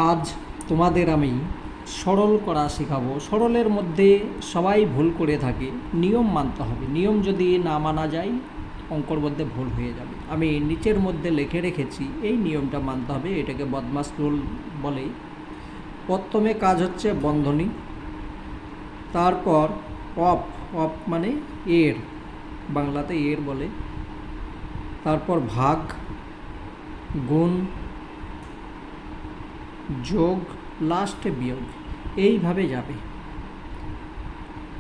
আজ তোমাদের আমি সরল করা শেখাবো। সরলের মধ্যে সবাই ভুল করে থাকে, নিয়ম মানতে হবে। নিয়ম যদি না মানা যায় অঙ্কর মধ্যে ভুল হয়ে যাবে। আমি নিচের মধ্যে লিখে রেখেছি, এই নিয়মটা মানতে হবে। এটাকে বদমাস রুল বলে। প্রথমে কাজ হচ্ছে বন্ধনী, তারপর অফ, অফ মানে এর, বাংলাতে এর বলে, তারপর ভাগ, গুণ, যোগ, লাস্টে বিয়োগ, এইভাবে যাবে।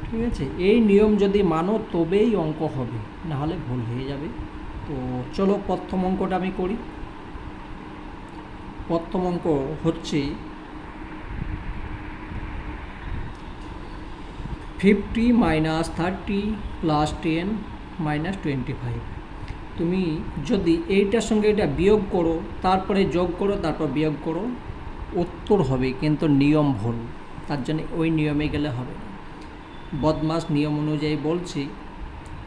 ঠিক আছে, এই নিয়ম যদি মানো তবেই অঙ্ক হবে, নাহলে ভুল হয়ে যাবে। তো চলো প্রথম অঙ্কটা আমি করি। প্রথম অঙ্ক হচ্ছে 50 মাইনাস 30 প্লাস 10 মাইনাস 25। তুমি যদি এইটার সঙ্গে এটা বিয়োগ করো, তারপরে যোগ করো, তারপর বিয়োগ করো, উত্তর হবে, কিন্তু নিয়ম ভুল। তার জন্য ওই নিয়মে গেলে হবে না। বদমাস নিয়ম অনুযায়ী বলছি,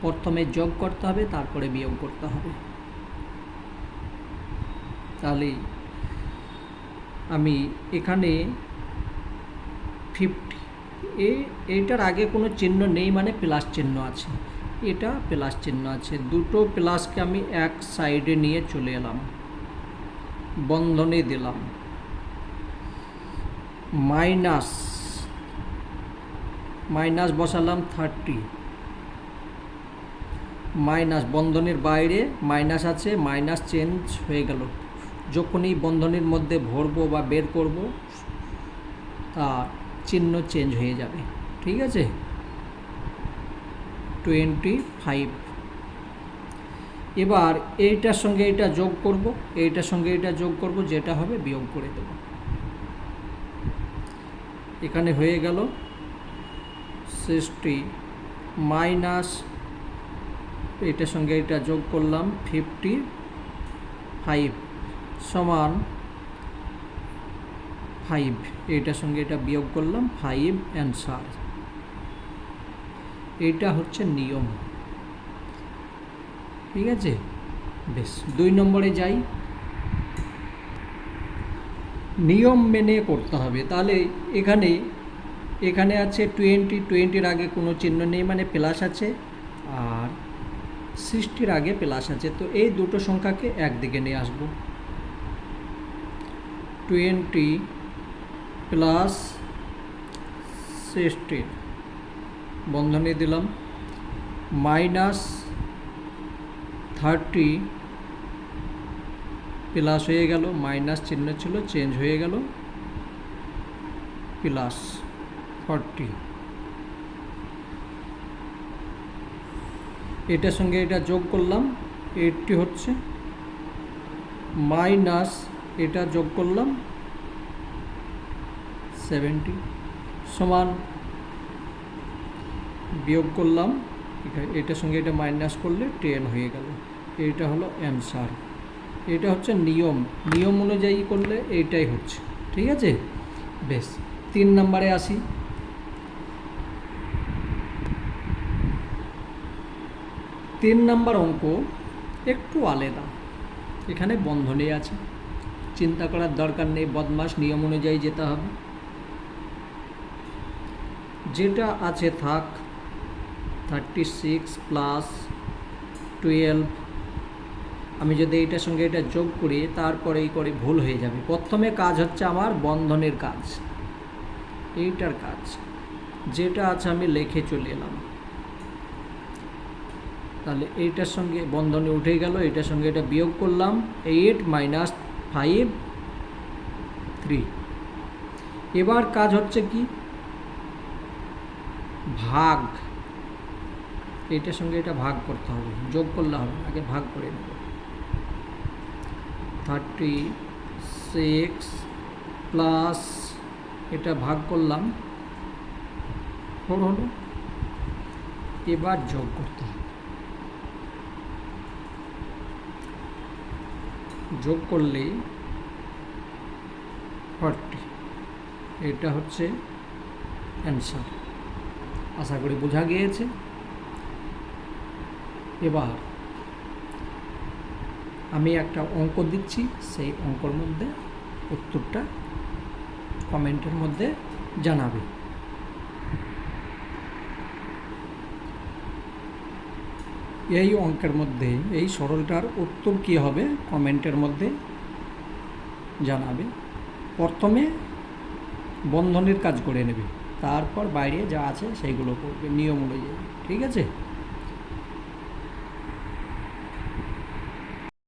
প্রথমে যোগ করতে হবে, তারপরে বিয়োগ করতে হবে। তাহলে আমি এখানে 50, এইটার আগে কোনো চিহ্ন নেই, মানে প্লাস চিহ্ন আছে। এটা প্লাস চিহ্ন আছে, দুটো প্লাসকে আমি এক সাইডে নিয়ে চলে এলাম, বন্ধনী দিলাম, মাইনাস, মাইনাস বসালাম 30, মাইনাস, বন্ধনীর বাইরে মাইনাস আছে, মাইনাস চেঞ্জ হয়ে গেল। যখনই বন্ধনীর মধ্যে ভরবো বা বের করব, তার চিহ্ন চেঞ্জ হয়ে যাবে। ঠিক আছে, 25। এবার এইটার সঙ্গে এটা যোগ করব, এইটার সঙ্গে এটা যোগ করব, যেটা হবে বিয়োগ করে দেব। এখানে হয়ে গেল 60 মাইনাস, এটার সঙ্গে এটা যোগ করলাম 55 সমান 5, এইটার সঙ্গে এটা বিয়োগ করলাম 5 অ্যান্সার। এইটা হচ্ছে নিয়ম। ঠিক আছে, বেশ। 2 নম্বরে যাই। নিয়ম মেনে করতে হবে। তাহলে এখানে আছে 20, আগে কোনো চিহ্ন নেই, মানে প্লাস আছে, আর 60 আগে প্লাস আছে। তো এই দুটো সংখ্যাকে একদিকে নিয়ে আসবো। 20 প্লাস 60, বন্ধনী দিলাম, মাইনাস 30 প্লাস হয়ে গেল, মাইনাস চিহ্ন ছিল, চেঞ্জ হয়ে গেল, প্লাস 40। এটার সঙ্গে এটা যোগ করলাম, 80 হচ্ছে, মাইনাস এটা যোগ করলাম 70 সমান, বিয়োগ করলাম, এটার সঙ্গে এটা মাইনাস করলে 10 হয়ে গেল। এইটা হলো অ্যান্সার। এটা হচ্ছে নিয়ম, নিয়ম অনুযায়ী করলে এইটাই হচ্ছে। ঠিক আছে, বেশ। 3 নম্বরে আসি। 3 নম্বর অঙ্ক একটু আলাদা। এখানে বন্ধনী আছে, চিন্তা করার দরকার নেই, বদমাস, নিয়ম অনুযায়ী যেতে হবে। যেটা আছে থাক, 36 প্লাস 12। আমি যদি এইটার সঙ্গে এটা যোগ করি, তারপরেই করে ভুল হয়ে যাবে। প্রথমে কাজ হচ্ছে আমার বন্ধনের কাজ, এইটার কাজ যেটা আছে আমি লিখে চলে এলাম। তাহলে এইটার সঙ্গে বন্ধনী উঠে গেল, এটার সঙ্গে এটা বিয়োগ করলাম, 8 মাইনাস 5 3। এবার কাজ হচ্ছে কি, ভাগ, এটার সঙ্গে এটা ভাগ করতে হবে, যোগ করলে হবে, আগে ভাগ করে নেব। 36 প্লাস এটা ভাগ করলাম, 4 হলো। এবার যোগ করতে হবে, যোগ করলে 40। এটা হচ্ছে অ্যান্সার। আশা করি বোঝা গিয়েছে। এবার আমি একটা অঙ্ক দিচ্ছি, সেই অঙ্কর মধ্যে উত্তরটা কমেন্টের মধ্যে জানাবে। এই অঙ্কের মধ্যে এই সরলটার উত্তর কী হবে কমেন্টের মধ্যে জানাবে। প্রথমে বন্ধনীর কাজ করে নেবে, তারপর বাইরে যা আছে সেইগুলো করবে নিয়ম অনুযায়ী। ঠিক আছে।